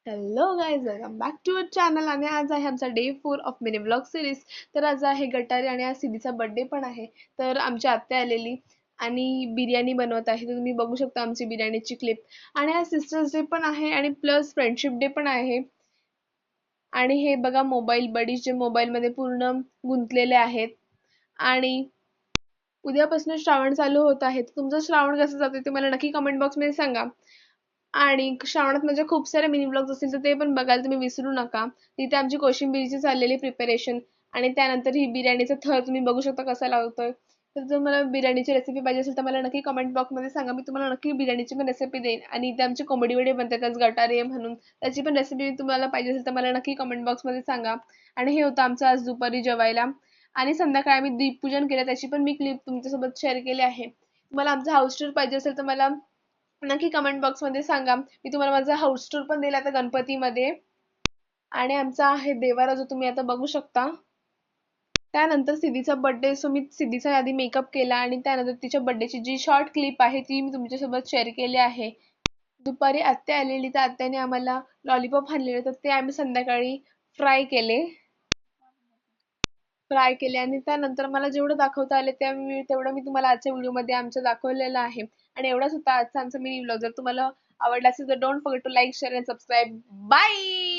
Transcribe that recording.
Hello guys, welcome back to our channel. आणि आज आहे आमचा day 4 of mini vlog series. तर आज आहे गटारी आणि आज सिद्धीचा बर्थडे पण आहे. तर आमची आत्या आलेली आणि बिर्याणी बनवत आहे. तर तुम्ही बघू शकता आमची बिर्याणीची क्लिप. आणि आज सिस्टर्स डे पण आहे आणि प्लस फ्रेंडशिप डे पण आहे. आणि हे बघा मोबाईल बडीज जे मोबाईलमध्ये पूर्ण गुंतलेले आहेत. आणि उद्यापासून श्रावण चालू होत आहे. तर तुमचं श्रावण कसं जाते ते मला नक्की कमेंट बॉक्समध्ये सांगा. आणि श्रावणात म्हणजे खूप सारे मिनी ब्लॉग्स असतील तर ते पण बघायला तुम्ही विसरू नका. तिथे आमची कोशिंबिरीची चाललेली प्रिपरेशन आणि त्यानंतर ही बिर्याणीचा थर तुम्ही बघू शकता कसा लावतोय. तर जर मला बिर्याणीची रेसिपी पाहिजे असेल तर मला नक्की कमेंट बॉक्समध्ये सांगा. मी तुम्हाला नक्की बिर्याणीची पण रेसिपी देईन. आणि इथे आमचे कॉमेडी व्हिडिओ बनतात आज गटारे म्हणून, त्याची पण रेसिपी तुम्हाला पाहिजे असेल तर मला नक्की कमेंट बॉक्समध्ये सांगा. आणि हे होतं आमचं आज दुपारी जेवायला. आणि संध्याकाळी आम्ही दीपपूजन केलं, त्याची पण मी क्लिप तुमच्यासोबत शेअर केली आहे. तुम्हाला आमचा हाऊस टूर पाहिजे असेल तर मला नक्की कमेंट बॉक्स मध्ये सांगा. मी तुम्हाला माझा हाऊस टूर पण दिला आता गणपतीमध्ये. आणि आमचा आहे देवारा जो तुम्ही आता बघू शकता. त्यानंतर सिद्धीचा बर्थडे, सो मी सिद्धीचा आधी मेकअप केला आणि त्यानंतर तिच्या बर्थडेची जी शॉर्ट क्लिप आहे ती मी तुमच्यासोबत शेअर केली आहे. दुपारी आत्या आलेली तर आत्याने आम्हाला लॉलीपॉप आणलेले, तर ते आम्ही संध्याकाळी फ्राय केले. आणि त्यानंतर मला जेवढं दाखवता आले तेवढं मी तुम्हाला आजच्या व्हिडिओमध्ये आमच्या दाखवलेलं आहे. आणि एवढाच होता आजचा आमचा मिनी व्लॉग. जर तुम्हाला आवडला असेल तर don't forget to like, share and subscribe. Bye.